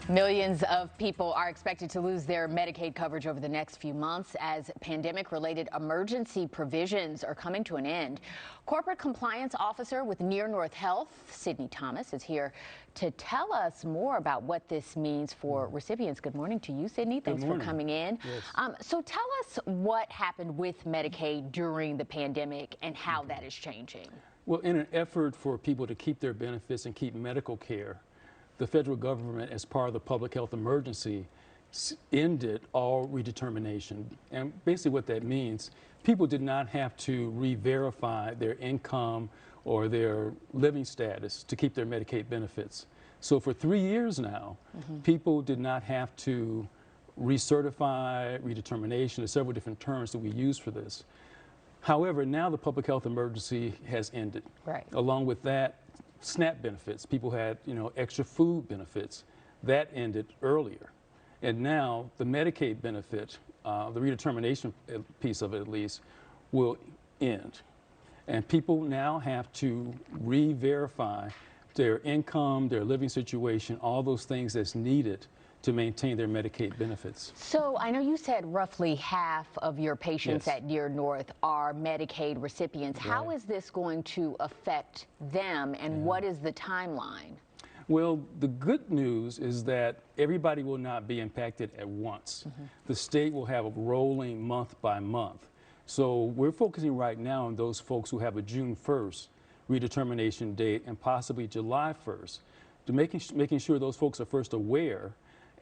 Millions of people are expected to lose their Medicaid coverage over the next few months as pandemic-related emergency provisions are coming to an end. Corporate Compliance Officer with Near North Health, Sydney Thomas, is here to tell us more about what this means for recipients. Good morning to you, Sydney. Thanks for coming in. Yes. So tell us what happened with Medicaid during the pandemic and how that is changing. Well, in an effort for people to keep their benefits and keep medical care, the federal government, as part of the public health emergency, ended all redetermination. And basically what that means, people did not have to re-verify their income or their living status to keep their Medicaid benefits. So for 3 years now, people did not have to recertify, redetermination. There's several different terms that we use for this. However, now the public health emergency has ended. Right. Along with that, SNAP benefits. People had, extra food benefits. That ended earlier. And now the Medicaid benefit, the redetermination piece of it at least, will end. And people now have to re-verify their income, their living situation, all those things that's needed to maintain their Medicaid benefits. So I know you said roughly half of your patients Yes. at Near North are Medicaid recipients. Right. How is this going to affect them, and what is the timeline? Well, the good news is that everybody will not be impacted at once. The state will have a rolling month by month. So we're focusing right now on those folks who have a June 1st redetermination date and possibly July 1st, to making sure those folks are first aware,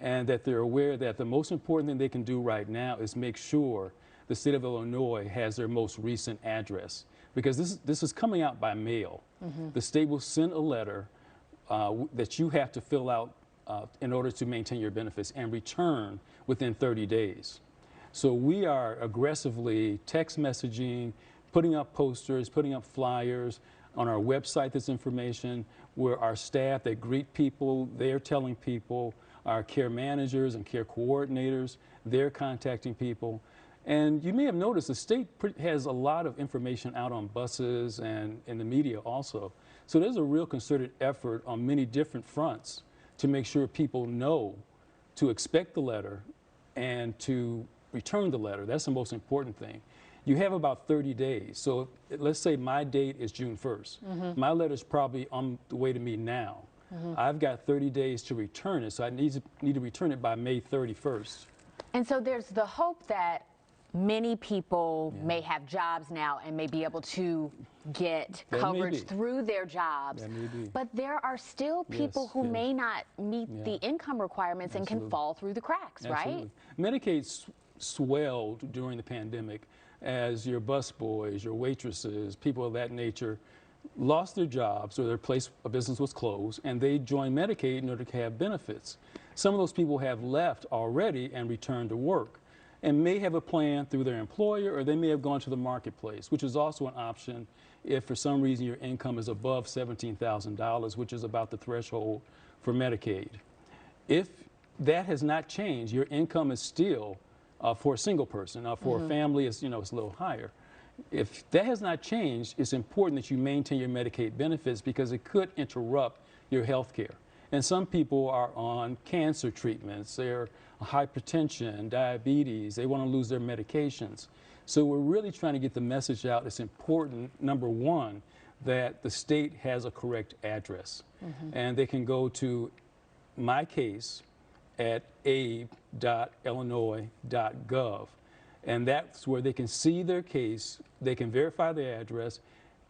and that they're aware that the most important thing they can do right now is make sure the state of Illinois has their most recent address. Because this is coming out by mail. The state will send a letter that you have to fill out in order to maintain your benefits and return within 30 days. So we are aggressively text messaging, putting up posters, putting up flyers on our website, this information, where our staff that greet people, they're telling people, our care managers and care coordinators, they're contacting people. And you may have noticed the state has a lot of information out on buses and in the media also. So there's a real concerted effort on many different fronts to make sure people know to expect the letter and to return the letter. That's the most important thing. You have about 30 days. So let's say my date is June 1st. My letter's probably on the way to me now. I've got 30 days to return it, so I need to return it by May 31st. And so there's the hope that many people may have jobs now and may be able to get That may coverage be. through their jobs. That may be. But there are still people Yes, who yes. may not meet the income requirements and can Absolutely. fall through the cracks, Absolutely. right? Medicaid swelled during the pandemic as your busboys, your waitresses, people of that nature lost their jobs or their place of business was closed, and they joined Medicaid in order to have benefits. Some of those people have left already and returned to work and may have a plan through their employer, or they may have gone to the marketplace, which is also an option if for some reason your income is above $17,000, which is about the threshold for Medicaid. If that has not changed, your income is still for a single person. For a family, it's a little higher. If that has not changed, it's important that you maintain your Medicaid benefits because it could interrupt your health care. And some people are on cancer treatments, they're hypertension, diabetes, they want to lose their medications. So we're really trying to get the message out. It's important, number one, that the state has a correct address. And they can go to my case at abe.illinois.gov. And that's where they can see their case, they can verify their address,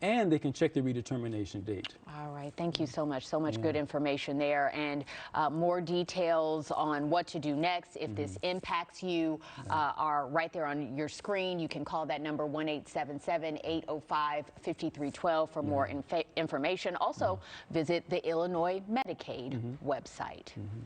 and they can check the redetermination date. All right, thank you so much. So much good information there, and more details on what to do next if this impacts you are right there on your screen. You can call that number 1-877-805-5312 for more information. Also, visit the Illinois Medicaid website.